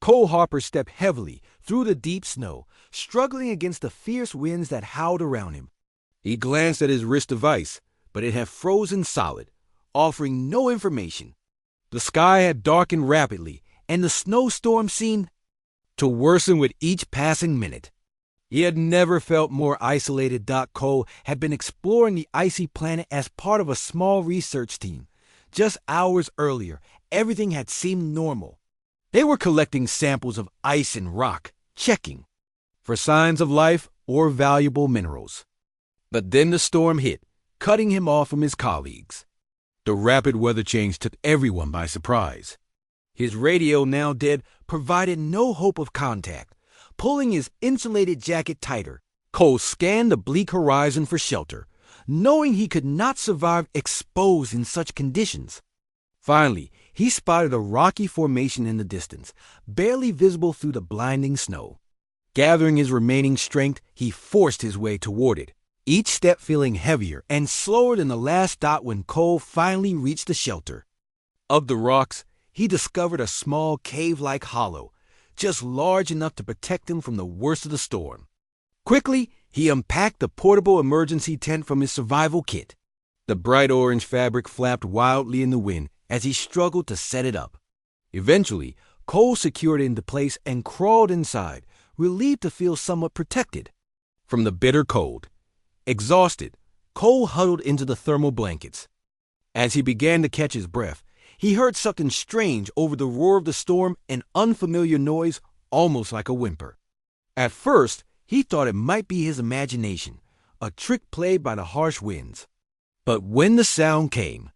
Cole Harper stepped heavily through the deep snow, struggling against the fierce winds that howled around him. He glanced at his wrist device, but it had frozen solid, offering no information. The sky had darkened rapidly, and the snowstorm seemed to worsen with each passing minute. He had never felt more isolated. Cole had been exploring the icy planet as part of a small research team. Just hours earlier, everything had seemed normal. They were collecting samples of ice and rock, checking for signs of life or valuable minerals. But then the storm hit, cutting him off from his colleagues. The rapid weather change took everyone by surprise. His radio, now dead, provided no hope of contact. Pulling his insulated jacket tighter, Cole scanned the bleak horizon for shelter, knowing he could not survive exposed in such conditions. Finally, he spotted a rocky formation in the distance, barely visible through the blinding snow. Gathering his remaining strength, he forced his way toward it, each step feeling heavier and slower than the last dot when Cole finally reached the shelter. Of the rocks, he discovered a small cave-like hollow, just large enough to protect him from the worst of the storm. Quickly, he unpacked the portable emergency tent from his survival kit. The bright orange fabric flapped wildly in the wind as he struggled to set it up. Eventually, Cole secured it into place and crawled inside, relieved to feel somewhat protected from the bitter cold. Exhausted, Cole huddled into the thermal blankets. As he began to catch his breath, he heard something strange over the roar of the storm, an unfamiliar noise, almost like a whimper. At first, he thought it might be his imagination, a trick played by the harsh winds. But when the sound came,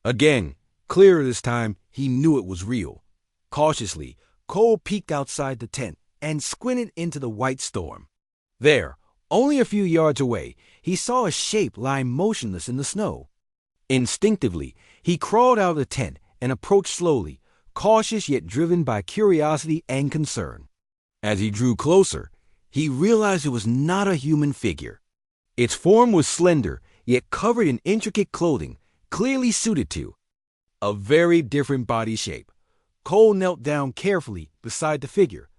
again, clearer this time, he knew it was real. Cautiously, Cole peeked outside the tent and squinted into the white storm. There, only a few yards away, he saw a shape lying motionless in the snow. Instinctively, he crawled out of the tent and approached slowly, cautious yet driven by curiosity and concern. As he drew closer, he realized it was not a human figure. Its form was slender, yet covered in intricate clothing, clearly suited to a very different body shape. Cole knelt down carefully beside the figure.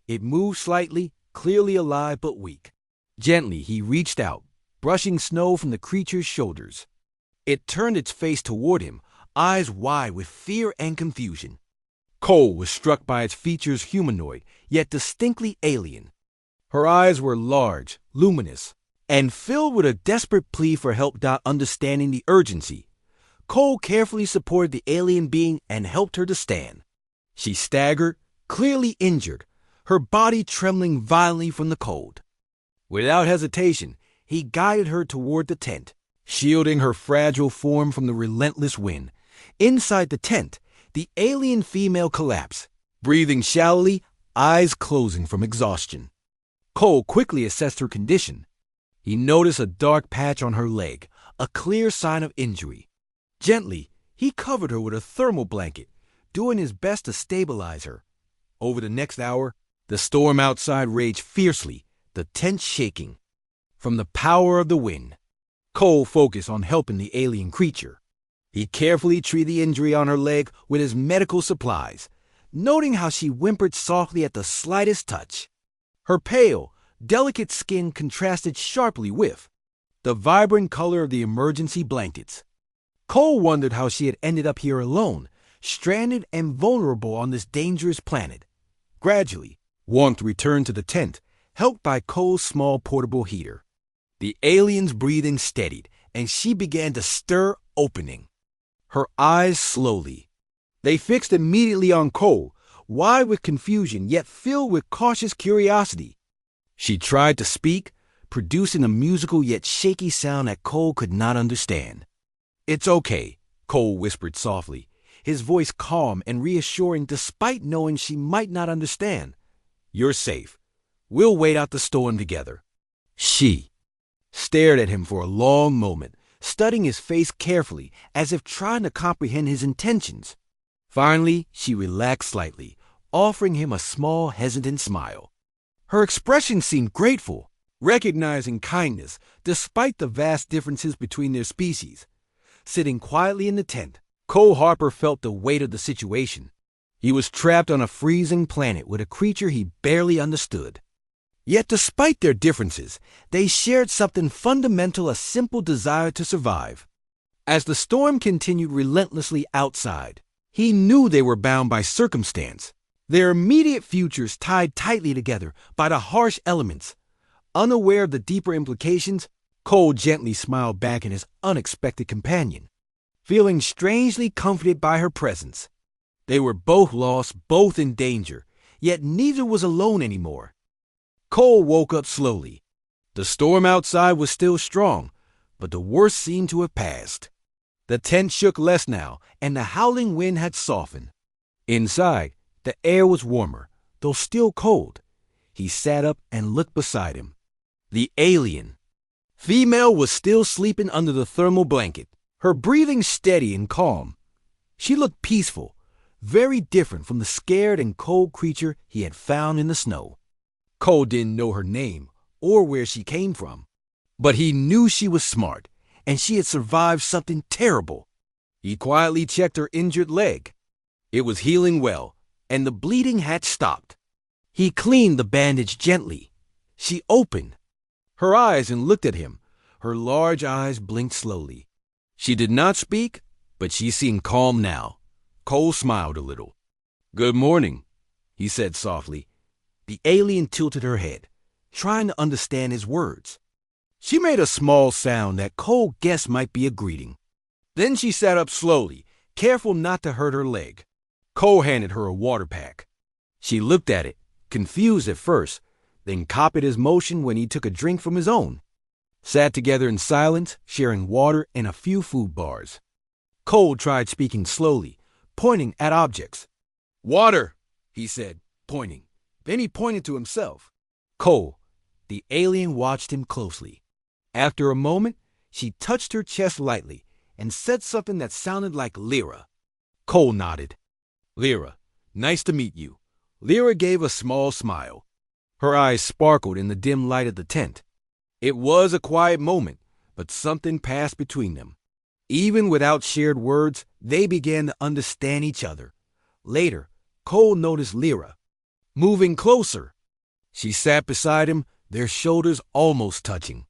It moved slightly, clearly alive but weak. Gently, he reached out, brushing snow from the creature's shoulders. It turned its face toward him, eyes wide with fear and confusion. Cole was struck by its features humanoid, yet distinctly alien. Her eyes were large, luminous, and filled with a desperate plea for help. Understanding the urgency, Cole carefully supported the alien being and helped her to stand. She staggered, clearly injured, her body trembling violently from the cold. Without hesitation, he guided her toward the tent, shielding her fragile form from the relentless wind. Inside the tent, the alien female collapsed, breathing shallowly, eyes closing from exhaustion. Cole quickly assessed her condition. He noticed a dark patch on her leg, a clear sign of injury. Gently, he covered her with a thermal blanket, doing his best to stabilize her. Over the next hour, the storm outside raged fiercely, the tent shaking from the power of the wind. Cole focused on helping the alien creature. He carefully treated the injury on her leg with his medical supplies, noting how she whimpered softly at the slightest touch. Her pale, delicate skin contrasted sharply with the vibrant color of the emergency blankets. Cole wondered how she had ended up here alone, stranded and vulnerable on this dangerous planet. Gradually, warmth returned to the tent, helped by Cole's small portable heater. The alien's breathing steadied, and she began to stir opening. Her eyes slowly. They fixed immediately on Cole, wide with confusion yet filled with cautious curiosity. She tried to speak, producing a musical yet shaky sound that Cole could not understand. "It's okay," Cole whispered softly, his voice calm and reassuring despite knowing she might not understand. "You're safe. We'll wait out the storm together." She stared at him for a long moment, studying his face carefully as if trying to comprehend his intentions. Finally, she relaxed slightly, offering him a small, hesitant smile. Her expression seemed grateful, recognizing kindness despite the vast differences between their species. Sitting quietly in the tent, Cole Harper felt the weight of the situation. He was trapped on a freezing planet with a creature he barely understood. Yet despite their differences, they shared something fundamental, a simple desire to survive. As the storm continued relentlessly outside, he knew they were bound by circumstance, their immediate futures tied tightly together by the harsh elements. Unaware of the deeper implications, Cole gently smiled back at his unexpected companion, feeling strangely comforted by her presence. They were both lost, both in danger, yet neither was alone anymore. Cole woke up slowly. The storm outside was still strong, but the worst seemed to have passed. The tent shook less now, and the howling wind had softened. Inside, the air was warmer, though still cold. He sat up and looked beside him. The alien. Female was still sleeping under the thermal blanket, her breathing steady and calm. She looked peaceful, very different from the scared and cold creature he had found in the snow. Cole didn't know her name or where she came from, but he knew she was smart, and she had survived something terrible. He quietly checked her injured leg. It was healing well, and the bleeding had stopped. He cleaned the bandage gently. She opened her eyes and looked at him. Her large eyes blinked slowly. She did not speak, but she seemed calm now. Cole smiled a little. "Good morning," he said softly. The alien tilted her head, trying to understand his words. She made a small sound that Cole guessed might be a greeting. Then she sat up slowly, careful not to hurt her leg. Cole handed her a water pack. She looked at it, confused at first, then copied his motion when he took a drink from his own. Sat together in silence, sharing water and a few food bars. Cole tried speaking slowly, pointing at objects. "Water," he said, pointing. Then he pointed to himself. Cole. The alien watched him closely. After a moment, she touched her chest lightly and said something that sounded like Lyra. Cole nodded. "Lyra, nice to meet you." Lyra gave a small smile. Her eyes sparkled in the dim light of the tent. It was a quiet moment, but something passed between them. Even without shared words, they began to understand each other. Later, Cole noticed Lyra moving closer. She sat beside him, their shoulders almost touching.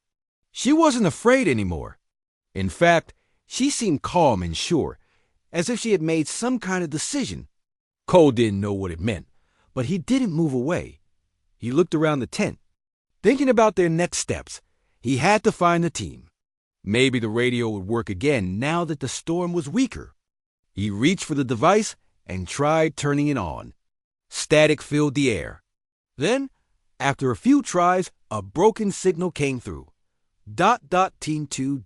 She wasn't afraid anymore. In fact, she seemed calm and sure, as if she had made some kind of decision. Cole didn't know what it meant, but he didn't move away. He looked around the tent, thinking about their next steps. He had to find the team. Maybe the radio would work again now that the storm was weaker. He reached for the device and tried turning it on. Static filled the air. Then, after a few tries, a broken signal came through. Team 2,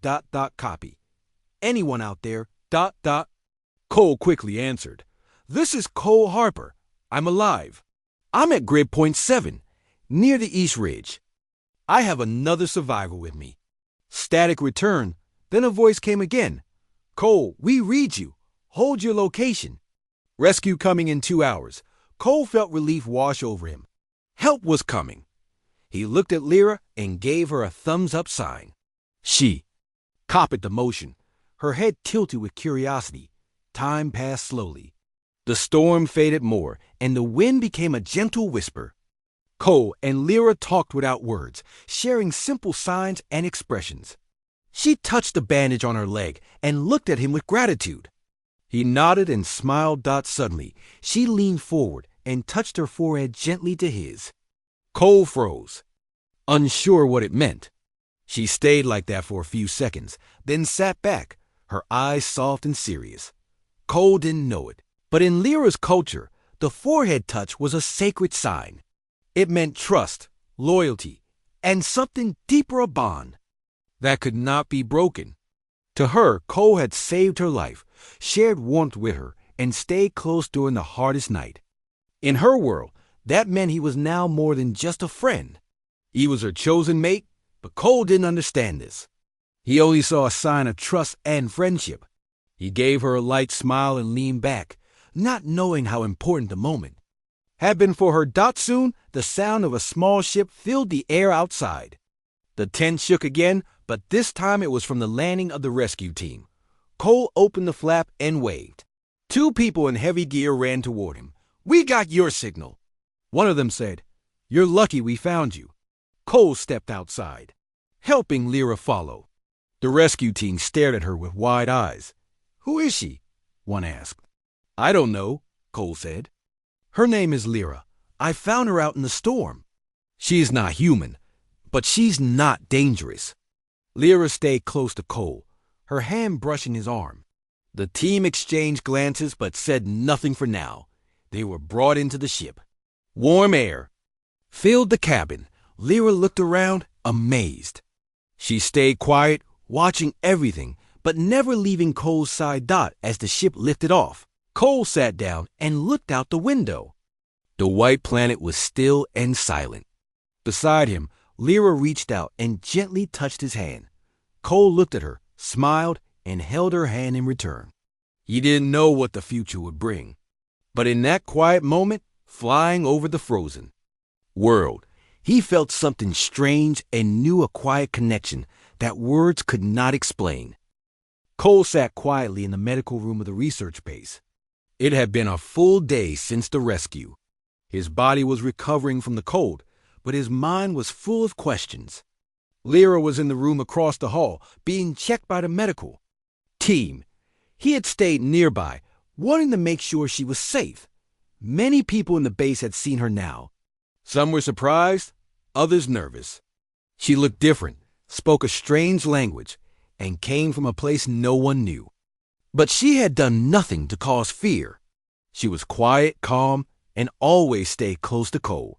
copy. Anyone out there, Cole quickly answered. "This is Cole Harper. I'm alive. I'm at grid point 7, near the East Ridge. I have another survivor with me." Static returned. Then a voice came again. "Cole, we read you. Hold your location. Rescue coming in 2 hours." Cole felt relief wash over him. Help was coming. He looked at Lyra and gave her a thumbs-up sign. She copied the motion, her head tilted with curiosity. Time passed slowly. The storm faded more, and the wind became a gentle whisper. Cole and Lyra talked without words, sharing simple signs and expressions. She touched the bandage on her leg and looked at him with gratitude. He nodded and smiled. Suddenly, she leaned forward and touched her forehead gently to his. Cole froze, unsure what it meant. She stayed like that for a few seconds, then sat back, her eyes soft and serious. Cole didn't know it, but in Lyra's culture, the forehead touch was a sacred sign. It meant trust, loyalty, and something deeper, a bond that could not be broken. To her, Cole had saved her life, shared warmth with her, and stayed close during the hardest night. In her world, that meant he was now more than just a friend. He was her chosen mate, but Cole didn't understand this. He only saw a sign of trust and friendship. He gave her a light smile and leaned back, not knowing how important the moment had been for her. Soon, the sound of a small ship filled the air outside. The tent shook again, but this time it was from the landing of the rescue team. Cole opened the flap and waved. Two people in heavy gear ran toward him. "We got your signal." One of them said, "You're lucky we found you." Cole stepped outside, helping Lyra follow. The rescue team stared at her with wide eyes. "Who is she?" one asked. "I don't know," Cole said. "Her name is Lyra. I found her out in the storm. She's not human, but she's not dangerous." Lyra stayed close to Cole, her hand brushing his arm. The team exchanged glances but said nothing for now. They were brought into the ship. Warm air filled the cabin. Lyra looked around, amazed. She stayed quiet, watching everything, but never leaving Cole's side as the ship lifted off. Cole sat down and looked out the window. The white planet was still and silent. Beside him, Lyra reached out and gently touched his hand. Cole looked at her, smiled, and held her hand in return. He didn't know what the future would bring. But in that quiet moment, flying over the frozen world, he felt something strange and knew a quiet connection that words could not explain. Cole sat quietly in the medical room of the research base. It had been a full day since the rescue. His body was recovering from the cold, but his mind was full of questions. Lyra was in the room across the hall, being checked by the medical team. He had stayed nearby, wanting to make sure she was safe. Many people in the base had seen her now. Some were surprised, others nervous. She looked different, spoke a strange language, and came from a place no one knew. But she had done nothing to cause fear. She was quiet, calm, and always stayed close to Cole.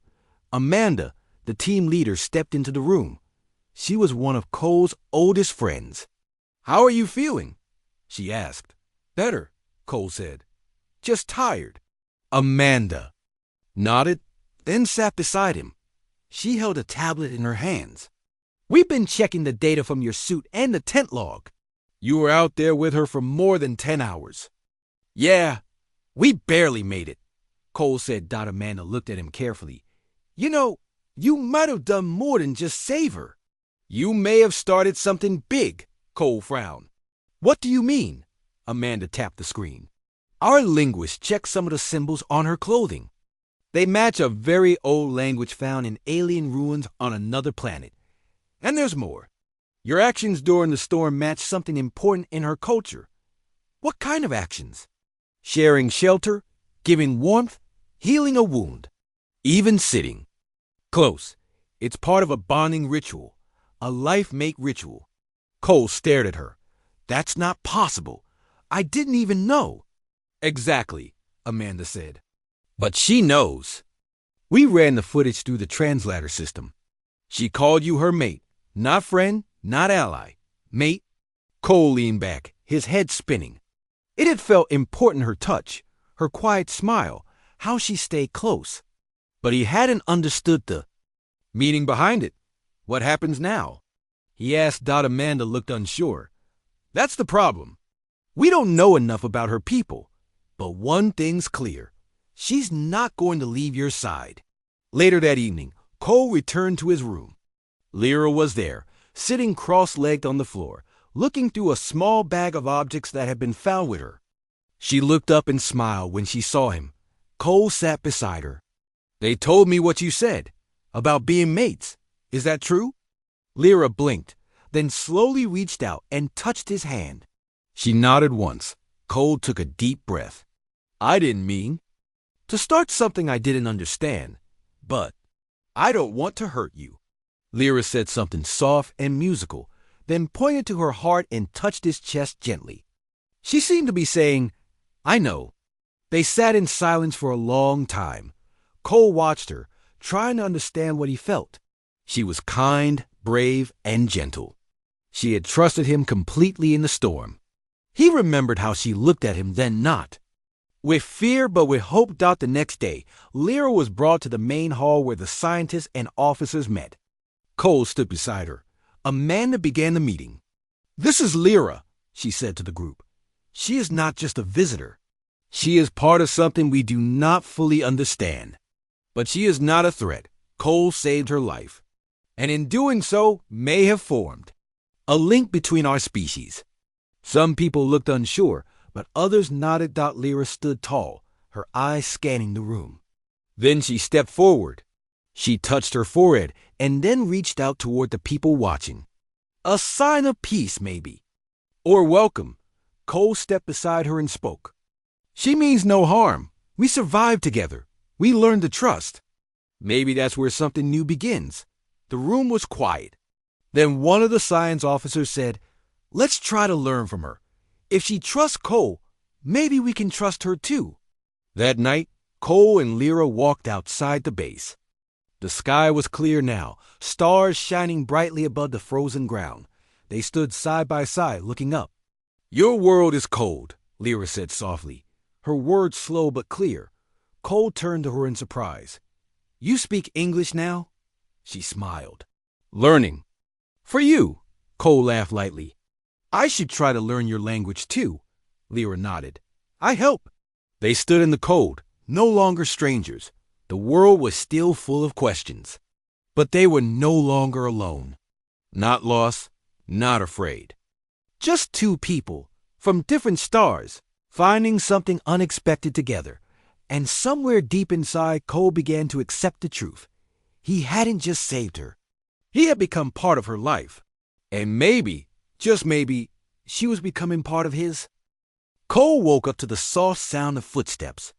Amanda, the team leader, stepped into the room. She was one of Cole's oldest friends. "How are you feeling?" she asked. "Better," Cole said. "Just tired." Amanda nodded, then sat beside him. She held a tablet in her hands. "We've been checking the data from your suit and the tent log. You were out there with her for more than 10 hours. "Yeah, we barely made it," Cole said. Amanda looked at him carefully. "You know, you might have done more than just save her." "You may have started something big," Cole frowned. "What do you mean?" Amanda tapped the screen. "Our linguist checked some of the symbols on her clothing. They match a very old language found in alien ruins on another planet. And there's more. Your actions during the storm match something important in her culture." "What kind of actions?" "Sharing shelter, giving warmth, healing a wound, even sitting close. It's part of a bonding ritual, a life-mate ritual." Cole stared at her. "That's not possible. I didn't even know." "Exactly," Amanda said. "But she knows. We ran the footage through the translator system. She called you her mate. Not friend, not ally. Mate." Cole leaned back, his head spinning. It had felt important, her touch, her quiet smile, how she stayed close. But he hadn't understood the meaning behind it. "What happens now?" he asked. Amanda looked unsure. "That's the problem. We don't know enough about her people. But one thing's clear. She's not going to leave your side." Later that evening, Cole returned to his room. Lyra was there, sitting cross-legged on the floor, looking through a small bag of objects that had been found with her. She looked up and smiled when she saw him. Cole sat beside her. "They told me what you said, about being mates. Is that true?" Lyra blinked, then slowly reached out and touched his hand. She nodded once. Cole took a deep breath. "I didn't mean to start something I didn't understand, but I don't want to hurt you." Lyra said something soft and musical, then pointed to her heart and touched his chest gently. She seemed to be saying, "I know." They sat in silence for a long time. Cole watched her, trying to understand what he felt. She was kind, brave, and gentle. She had trusted him completely in the storm. He remembered how she looked at him, then not. With fear but with hope. The next day, Lyra was brought to the main hall where the scientists and officers met. Cole stood beside her. Amanda began the meeting. "This is Lyra," she said to the group. "She is not just a visitor. She is part of something we do not fully understand. But she is not a threat. Cole saved her life, and in doing so may have formed a link between our species." Some people looked unsure, but others nodded. Lyra stood tall, her eyes scanning the room. Then she stepped forward. She touched her forehead and then reached out toward the people watching. A sign of peace, maybe. Or welcome. Cole stepped beside her and spoke. She means no harm. We survived together. We learned to trust. Maybe that's where something new begins. The room was quiet. Then one of the science officers said, "Let's try to learn from her. If she trusts Cole, maybe we can trust her too." That night, Cole and Lyra walked outside the base. The sky was clear now, stars shining brightly above the frozen ground. They stood side by side, looking up. "Your world is cold," Lyra said softly, her words slow but clear. Cole turned to her in surprise. "You speak English now?" She smiled. "Learning." "For you," Cole laughed lightly. "I should try to learn your language too," Lyra nodded. "I help." They stood in the cold, no longer strangers. The world was still full of questions. But they were no longer alone. Not lost, not afraid. Just two people, from different stars, finding something unexpected together. And somewhere deep inside, Cole began to accept the truth. He hadn't just saved her. He had become part of her life. And maybe, just maybe, she was becoming part of his. Cole woke up to the soft sound of footsteps.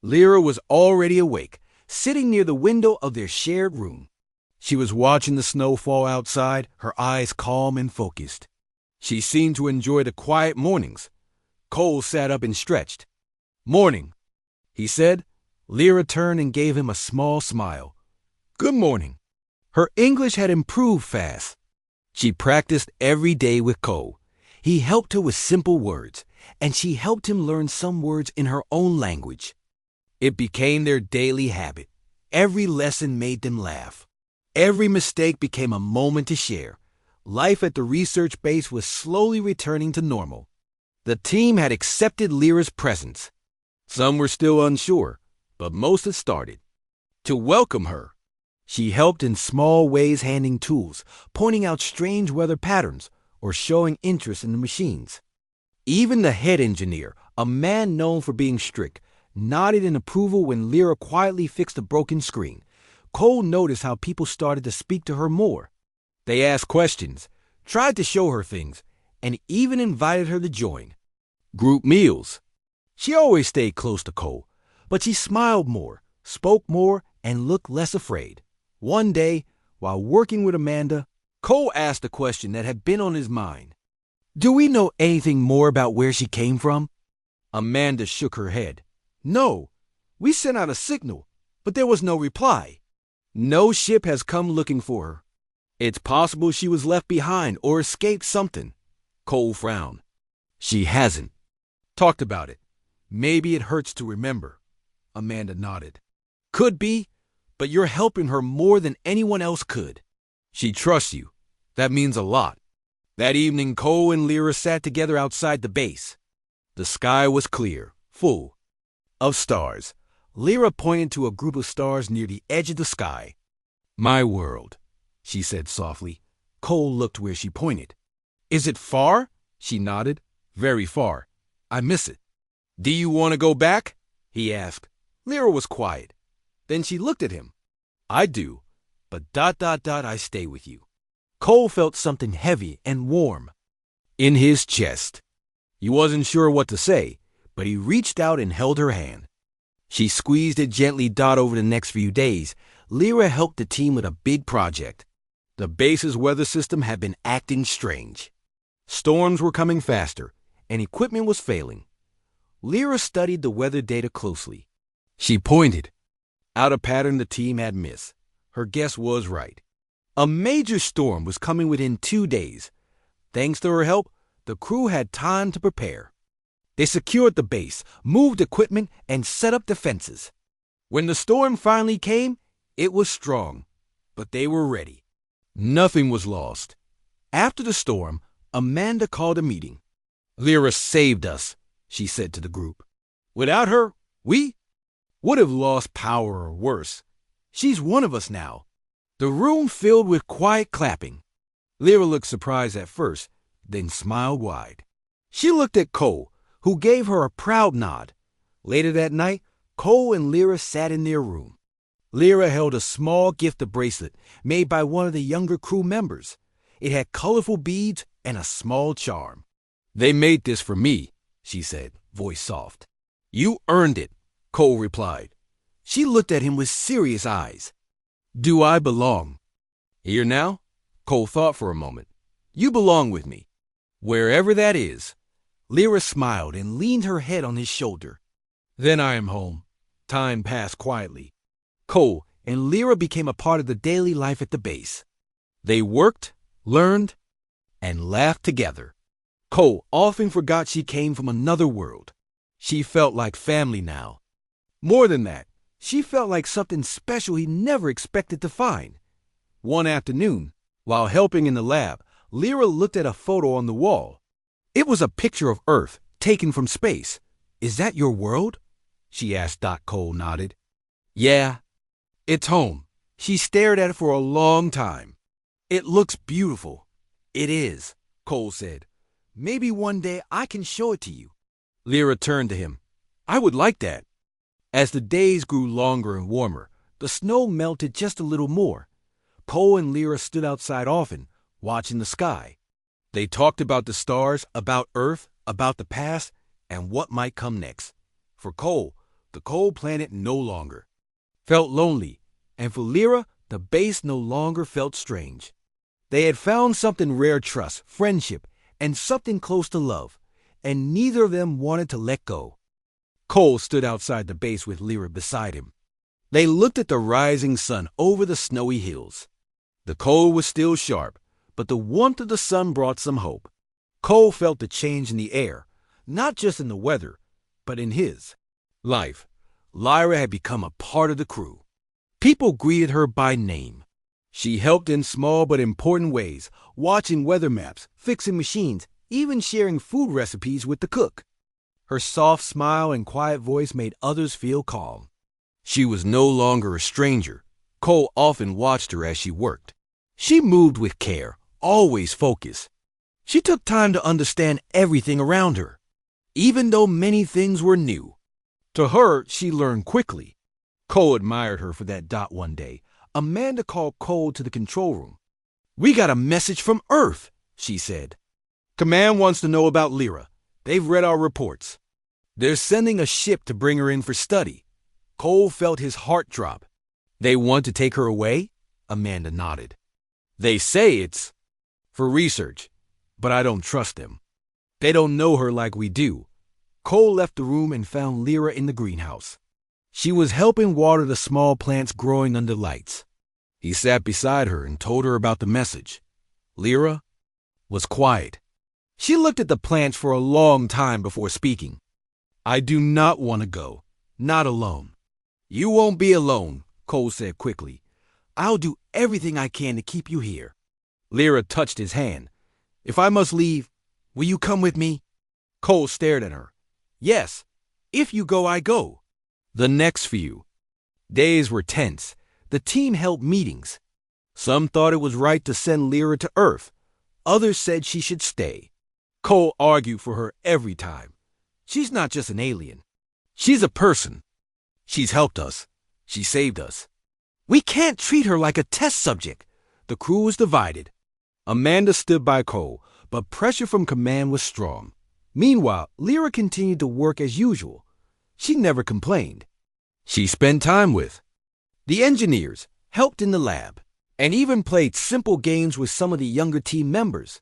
Lyra was already awake, sitting near the window of their shared room. She was watching the snow fall outside, her eyes calm and focused. She seemed to enjoy the quiet mornings. Cole sat up and stretched. "Morning," he said. Lyra turned and gave him a small smile. "Good morning." Her English had improved fast. She practiced every day with Cole. He helped her with simple words, and she helped him learn some words in her own language. It became their daily habit. Every lesson made them laugh. Every mistake became a moment to share. Life at the research base was slowly returning to normal. The team had accepted Lyra's presence. Some were still unsure, but most had started to welcome her. She helped in small ways, handing tools, pointing out strange weather patterns, or showing interest in the machines. Even the head engineer, a man known for being strict, nodded in approval when Lyra quietly fixed a broken screen. Cole noticed how people started to speak to her more. They asked questions, tried to show her things, and even invited her to join. Group meals. She always stayed close to Cole, but she smiled more, spoke more, and looked less afraid. One day, while working with Amanda, Cole asked a question that had been on his mind. "Do we know anything more about where she came from?" Amanda shook her head. "No. We sent out a signal, but there was no reply. No ship has come looking for her. It's possible she was left behind or escaped something." Cole frowned. "She hasn't. Talked about it. Maybe it hurts to remember." Amanda nodded. "Could be, but you're helping her more than anyone else could. She trusts you. That means a lot." That evening, Cole and Lyra sat together outside the base. The sky was clear, full of stars. Lyra pointed to a group of stars near the edge of the sky. "My world," she said softly. Cole looked where she pointed. "Is it far?" She nodded. "Very far. I miss it." "Do you want to go back?" he asked. Lyra was quiet. Then she looked at him. "I do, but ... I stay with you." Cole felt something heavy and warm in his chest. He wasn't sure what to say, but he reached out and held her hand. She squeezed it gently. Over the next few days, Lyra helped the team with a big project. The base's weather system had been acting strange. Storms were coming faster, and equipment was failing. Lyra studied the weather data closely. She pointed out a pattern the team had missed. Her guess was right. A major storm was coming within 2 days. Thanks to her help, the crew had time to prepare. They secured the base, moved equipment, and set up defenses. When the storm finally came, it was strong, but they were ready. Nothing was lost. After the storm, Amanda called a meeting. "Lyra saved us," she said to the group. "Without her, we would have lost power, or worse. She's one of us now." The room filled with quiet clapping. Lyra looked surprised at first, then smiled wide. She looked at Cole, who gave her a proud nod. Later that night, Cole and Lyra sat in their room. Lyra held a small gift bracelet made by one of the younger crew members. It had colorful beads and a small charm. "They made this for me," she said, voice soft. "You earned it," Cole replied. She looked at him with serious eyes. "Do I belong?" "Here now?" Cole thought for a moment. "You belong with me. Wherever that is." Lyra smiled and leaned her head on his shoulder. "Then I am home." Time passed quietly. Cole and Lyra became a part of the daily life at the base. They worked, learned, and laughed together. Cole often forgot she came from another world. She felt like family now. More than that, she felt like something special he never expected to find. One afternoon, while helping in the lab, Lyra looked at a photo on the wall. It was a picture of Earth, taken from space. "Is that your world?" she asked. Cole nodded. "Yeah, it's home." She stared at it for a long time. "It looks beautiful." "It is," Cole said. "Maybe one day I can show it to you." Lyra turned to him. "I would like that." As the days grew longer and warmer, the snow melted just a little more. Cole and Lyra stood outside often, watching the sky. They talked about the stars, about Earth, about the past, and what might come next. For Cole, the cold planet no longer felt lonely, and for Lyra, the base no longer felt strange. They had found something rare: trust, friendship, and something close to love, and neither of them wanted to let go. Cole stood outside the base with Lyra beside him. They looked at the rising sun over the snowy hills. The cold was still sharp, but the warmth of the sun brought some hope. Cole felt the change in the air, not just in the weather, but in his life. Lyra had become a part of the crew. People greeted her by name. She helped in small but important ways, watching weather maps, fixing machines, even sharing food recipes with the cook. Her soft smile and quiet voice made others feel calm. She was no longer a stranger. Cole often watched her as she worked. She moved with care, always focused. She took time to understand everything around her, even though many things were new. To her, she learned quickly. Cole admired her for that. One day, Amanda called Cole to the control room. "We got a message from Earth," she said. "Command wants to know about Lyra. They've read our reports. They're sending a ship to bring her in for study." Cole felt his heart drop. "They want to take her away?" Amanda nodded. "They say it's for research, but I don't trust them. They don't know her like we do." Cole left the room and found Lyra in the greenhouse. She was helping water the small plants growing under lights. He sat beside her and told her about the message. Lyra was quiet. She looked at the plants for a long time before speaking. "I do not want to go, not alone." "You won't be alone," Cole said quickly. "I'll do everything I can to keep you here." Lyra touched his hand. "If I must leave, will you come with me?" Cole stared at her. "Yes, if you go, I go." The next few days were tense. The team held meetings. Some thought it was right to send Lyra to Earth. Others said she should stay. Cole argued for her every time. "She's not just an alien. She's a person. She's helped us. She saved us. We can't treat her like a test subject." The crew was divided. Amanda stood by Cole, but pressure from command was strong. Meanwhile, Lyra continued to work as usual. She never complained. She spent time with the engineers, helped in the lab, and even played simple games with some of the younger team members.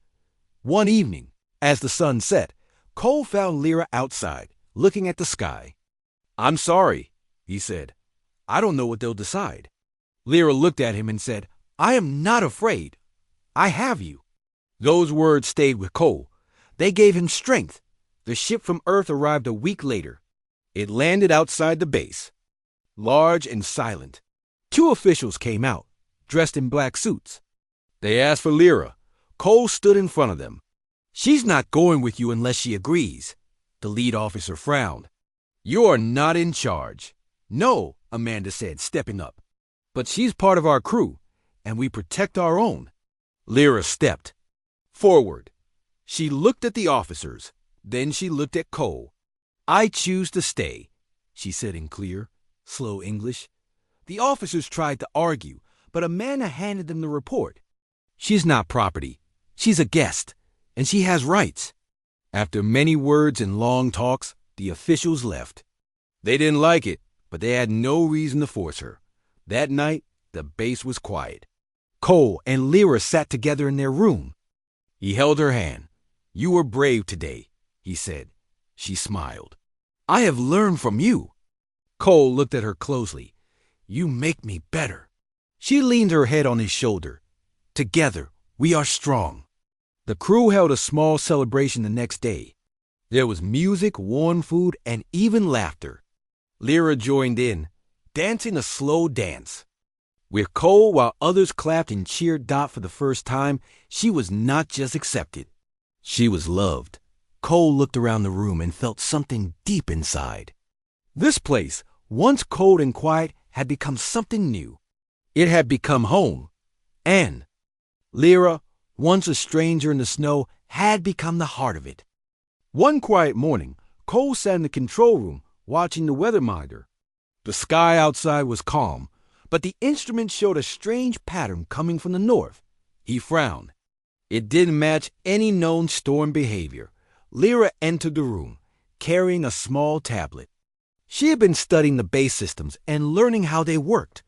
One evening, as the sun set, Cole found Lyra outside, looking at the sky. "I'm sorry," he said. "I don't know what they'll decide." Lyra looked at him and said, "I am not afraid. I have you." Those words stayed with Cole. They gave him strength. The ship from Earth arrived a week later. It landed outside the base, large and silent. Two officials came out, dressed in black suits. They asked for Lyra. Cole stood in front of them. "She's not going with you unless she agrees." The lead officer frowned. "You are not in charge." "No," Amanda said, stepping up. "But she's part of our crew, and we protect our own." Lyra stepped forward. She looked at the officers, Then she looked at Cole. "I choose to stay," she said in clear, slow English. The officers tried to argue, but Amanda handed them the report. "She's not property. She's a guest, and she has rights." After many words and long talks, the officials left. They didn't like it, but they had no reason to force her. That night, the base was quiet. Cole and Lyra sat together in their room. He held her hand. "You were brave today," he said. She smiled. "I have learned from you." Cole looked at her closely. "You make me better." She leaned her head on his shoulder. "Together, we are strong." The crew held a small celebration the next day. There was music, warm food, and even laughter. Lyra joined in, dancing a slow dance. With Cole, while others clapped and cheered Dot for the first time, she was not just accepted. She was loved. Cole looked around the room and felt something deep inside. This place, once cold and quiet, had become something new. It had become home. And Lyra, once a stranger in the snow, had become the heart of it. One quiet morning, Cole sat in the control room, watching the weather monitor. The sky outside was calm, but the instrument showed a strange pattern coming from the north. He frowned. It didn't match any known storm behavior. Lyra entered the room, carrying a small tablet. She had been studying the base systems and learning how they worked.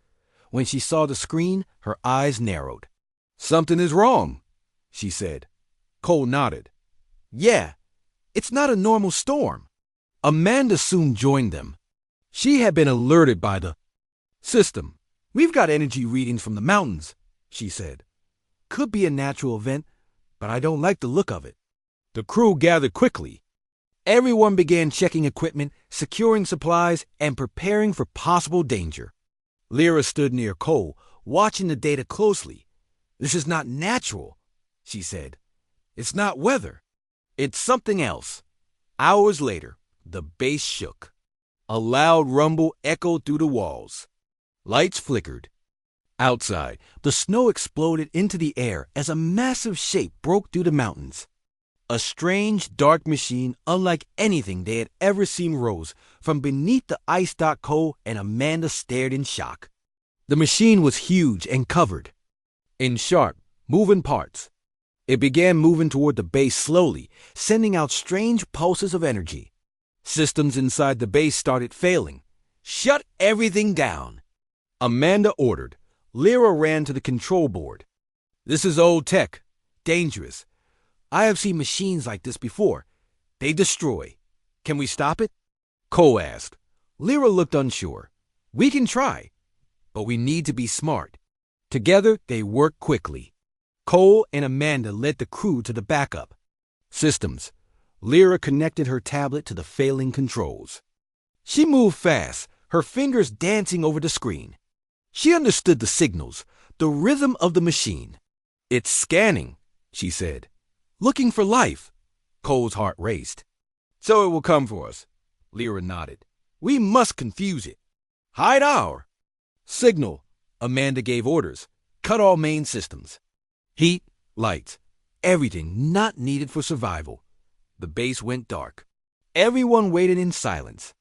When she saw the screen, her eyes narrowed. "Something is wrong," she said. Cole nodded. "Yeah, it's not a normal storm." Amanda soon joined them. She had been alerted by the system. "We've got energy readings from the mountains," she said. "Could be a natural event, but I don't like the look of it." The crew gathered quickly. Everyone began checking equipment, securing supplies, and preparing for possible danger. Lyra stood near Cole, watching the data closely. "This is not natural," she said. "It's not weather. It's something else." Hours later, the base shook. A loud rumble echoed through the walls. Lights flickered. Outside, the snow exploded into the air as a massive shape broke through the mountains. A strange, dark machine unlike anything they had ever seen rose from beneath the ice. Cole and Amanda stared in shock. The machine was huge and covered in sharp, moving parts. It began moving toward the base slowly, sending out strange pulses of energy. Systems inside the base started failing. "Shut everything down," Amanda ordered. Lyra ran to the control board. "This is old tech. Dangerous. I have seen machines like this before. They destroy. Can we stop it?" Cole asked. Lyra looked unsure. "We can try, but we need to be smart." Together, they worked quickly. Cole and Amanda led the crew to the backup systems. Lyra connected her tablet to the failing controls. She moved fast, her fingers dancing over the screen. She understood the signals, the rhythm of the machine. "It's scanning," she said. "Looking for life." Cole's heart raced. "So it will come for us," Lyra nodded. "We must confuse it. Hide our signal." Amanda gave orders. "Cut all main systems. Heat, lights, everything not needed for survival." The base went dark. Everyone waited in silence.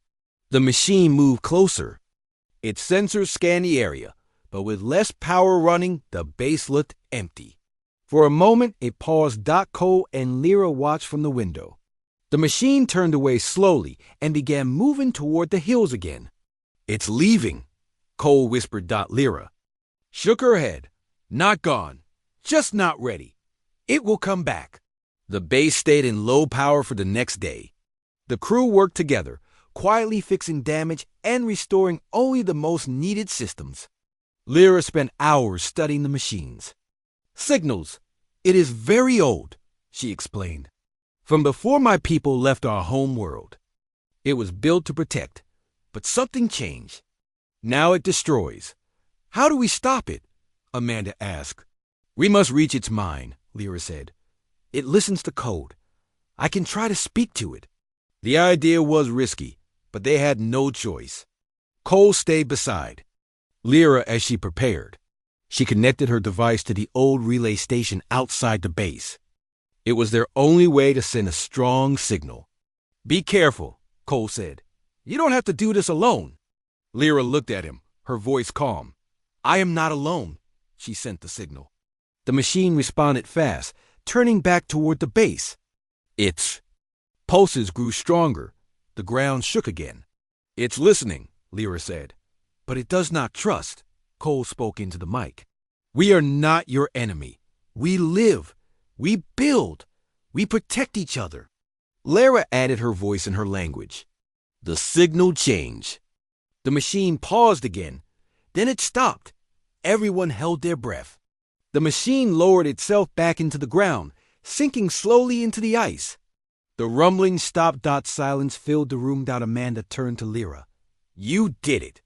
The machine moved closer. Its sensors scanned the area, but with less power running, the base looked empty. For a moment, it paused. Cole and Lyra watched from the window. The machine turned away slowly and began moving toward the hills again. "It's leaving," Cole whispered. Lyra shook her head. "Not gone. Just not ready. It will come back." The base stayed in low power for the next day. The crew worked together, quietly fixing damage and restoring only the most needed systems. Lyra spent hours studying the machines. "Signals. It is very old," she explained. "From before my people left our home world. It was built to protect, but something changed. Now it destroys. How do we stop it?" Amanda asked. "We must reach its mind," Lyra said. "It listens to code. I can try to speak to it." The idea was risky, but they had no choice. Cole stayed beside Lyra as she prepared. She connected her device to the old relay station outside the base. It was their only way to send a strong signal. "Be careful," Cole said. "You don't have to do this alone." Lyra looked at him, her voice calm. "I am not alone," she sent the signal. The machine responded fast, turning back toward the base. Its pulses grew stronger. The ground shook again. "It's listening," Lyra said. "But it does not trust," Cole spoke into the mic. "We are not your enemy. We live. We build. We protect each other." Lyra added her voice in her language. The signal changed. The machine paused again. Then it stopped. Everyone held their breath. The machine lowered itself back into the ground, sinking slowly into the ice. The rumbling stop. Silence filled the room. Amanda turned to Lyra. "You did it."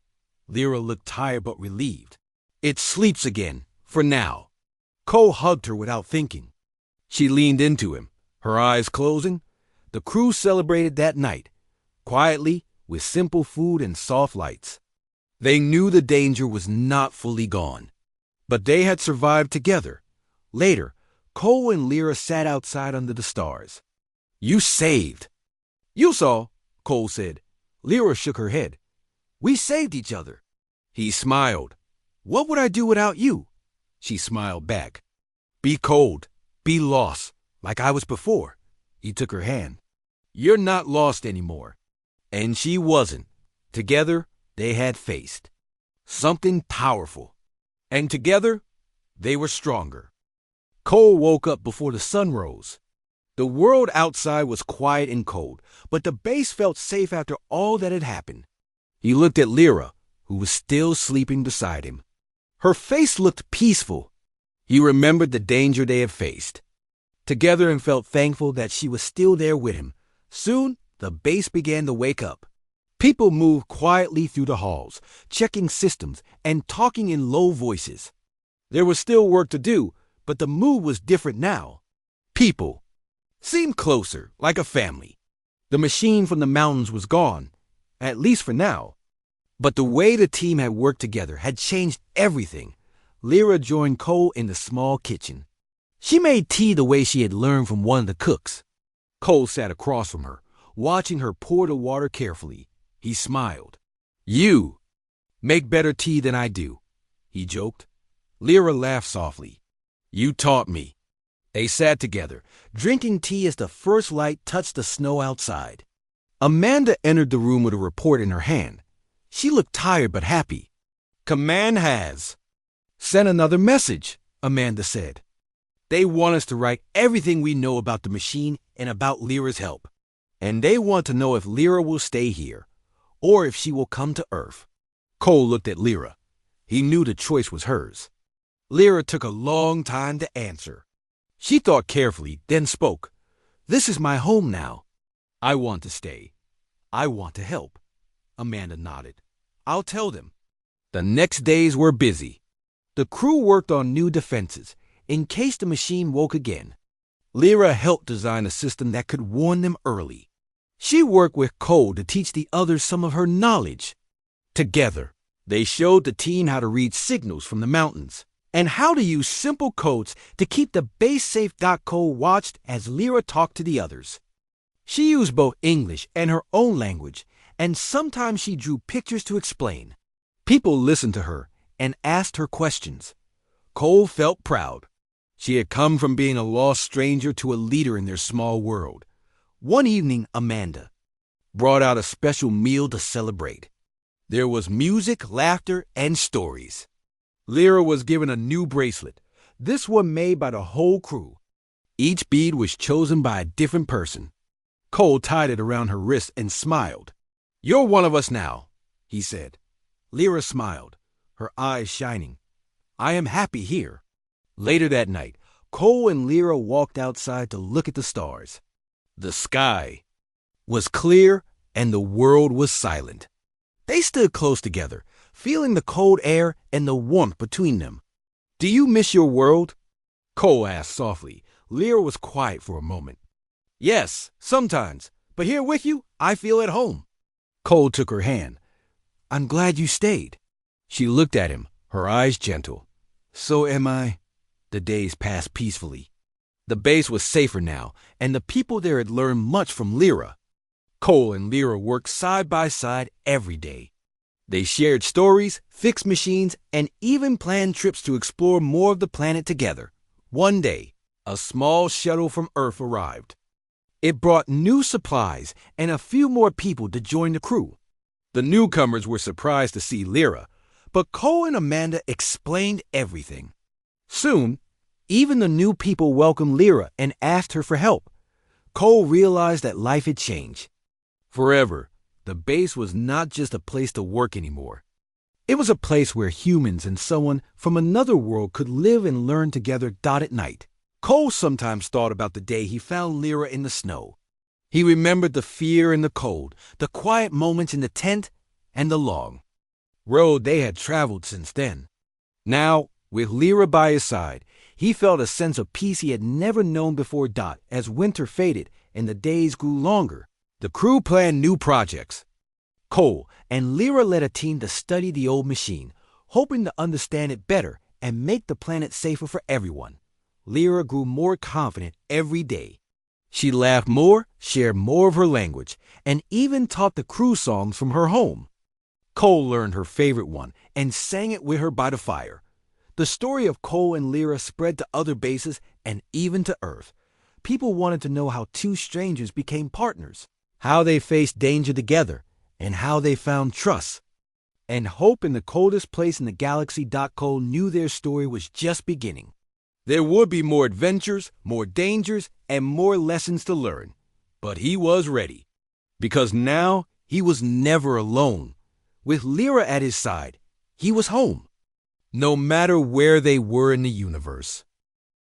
Lyra looked tired but relieved. "It sleeps again, for now." Cole hugged her without thinking. She leaned into him, her eyes closing. The crew celebrated that night, quietly, with simple food and soft lights. They knew the danger was not fully gone, but they had survived together. Later, Cole and Lyra sat outside under the stars. "You saved." "You saw," Cole said. Lyra shook her head. "We saved each other." He smiled. "What would I do without you?" She smiled back. "Be cold, be lost, like I was before." He took her hand. "You're not lost anymore." And she wasn't. Together, they had faced something powerful. And together, they were stronger. Cole woke up before the sun rose. The world outside was quiet and cold, but the base felt safe after all that had happened. He looked at Lyra, who was still sleeping beside him. Her face looked peaceful. He remembered the danger they had faced together and felt thankful that she was still there with him. Soon, the base began to wake up. People moved quietly through the halls, checking systems and talking in low voices. There was still work to do, but the mood was different now. People seemed closer, like a family. The machine from the mountains was gone, at least for now. But the way the team had worked together had changed everything. Lyra joined Cole in the small kitchen. She made tea the way she had learned from one of the cooks. Cole sat across from her, watching her pour the water carefully. He smiled. "You make better tea than I do," he joked. Lyra laughed softly. "You taught me." They sat together, drinking tea as the first light touched the snow outside. Amanda entered the room with a report in her hand. She looked tired but happy. "Command has sent another message," Amanda said. "They want us to write everything we know about the machine and about Lyra's help. And they want to know if Lyra will stay here, or if she will come to Earth." Cole looked at Lyra. He knew the choice was hers. Lyra took a long time to answer. She thought carefully, then spoke. "This is my home now. I want to stay. I want to help." Amanda nodded. "I'll tell them." The next days were busy. The crew worked on new defenses, in case the machine woke again. Lyra helped design a system that could warn them early. She worked with Cole to teach the others some of her knowledge. Together, they showed the team how to read signals from the mountains and how to use simple codes to keep the base safe. Cole watched as Lyra talked to the others. She used both English and her own language, and sometimes she drew pictures to explain. People listened to her and asked her questions. Cole felt proud. She had come from being a lost stranger to a leader in their small world. One evening, Amanda brought out a special meal to celebrate. There was music, laughter, and stories. Lyra was given a new bracelet, this one made by the whole crew. Each bead was chosen by a different person. Cole tied it around her wrist and smiled. "You're one of us now," he said. Lyra smiled, her eyes shining. "I am happy here." Later that night, Cole and Lyra walked outside to look at the stars. The sky was clear and the world was silent. They stood close together, feeling the cold air and the warmth between them. "Do you miss your world?" Cole asked softly. Lyra was quiet for a moment. "Yes, sometimes, but here with you, I feel at home." Cole took her hand. "I'm glad you stayed." She looked at him, her eyes gentle. "So am I." The days passed peacefully. The base was safer now, and the people there had learned much from Lyra. Cole and Lyra worked side by side every day. They shared stories, fixed machines, and even planned trips to explore more of the planet together. One day, a small shuttle from Earth arrived. It brought new supplies and a few more people to join the crew. The newcomers were surprised to see Lyra, but Cole and Amanda explained everything. Soon, even the new people welcomed Lyra and asked her for help. Cole realized that life had changed. Forever, the base was not just a place to work anymore. It was a place where humans and someone from another world could live and learn together at night. Cole sometimes thought about the day he found Lyra in the snow. He remembered the fear and the cold, the quiet moments in the tent, and the long road they had traveled since then. Now, with Lyra by his side, he felt a sense of peace he had never known before. As winter faded and the days grew longer, the crew planned new projects. Cole and Lyra led a team to study the old machine, hoping to understand it better and make the planet safer for everyone. Lyra grew more confident every day. She laughed more, shared more of her language, and even taught the crew songs from her home. Cole learned her favorite one and sang it with her by the fire. The story of Cole and Lyra spread to other bases and even to Earth. People wanted to know how two strangers became partners, how they faced danger together, and how they found trust and hope in the coldest place in the galaxy. Cole knew their story was just beginning. There would be more adventures, more dangers, and more lessons to learn. But he was ready, because now he was never alone. With Lyra at his side, he was home, no matter where they were in the universe.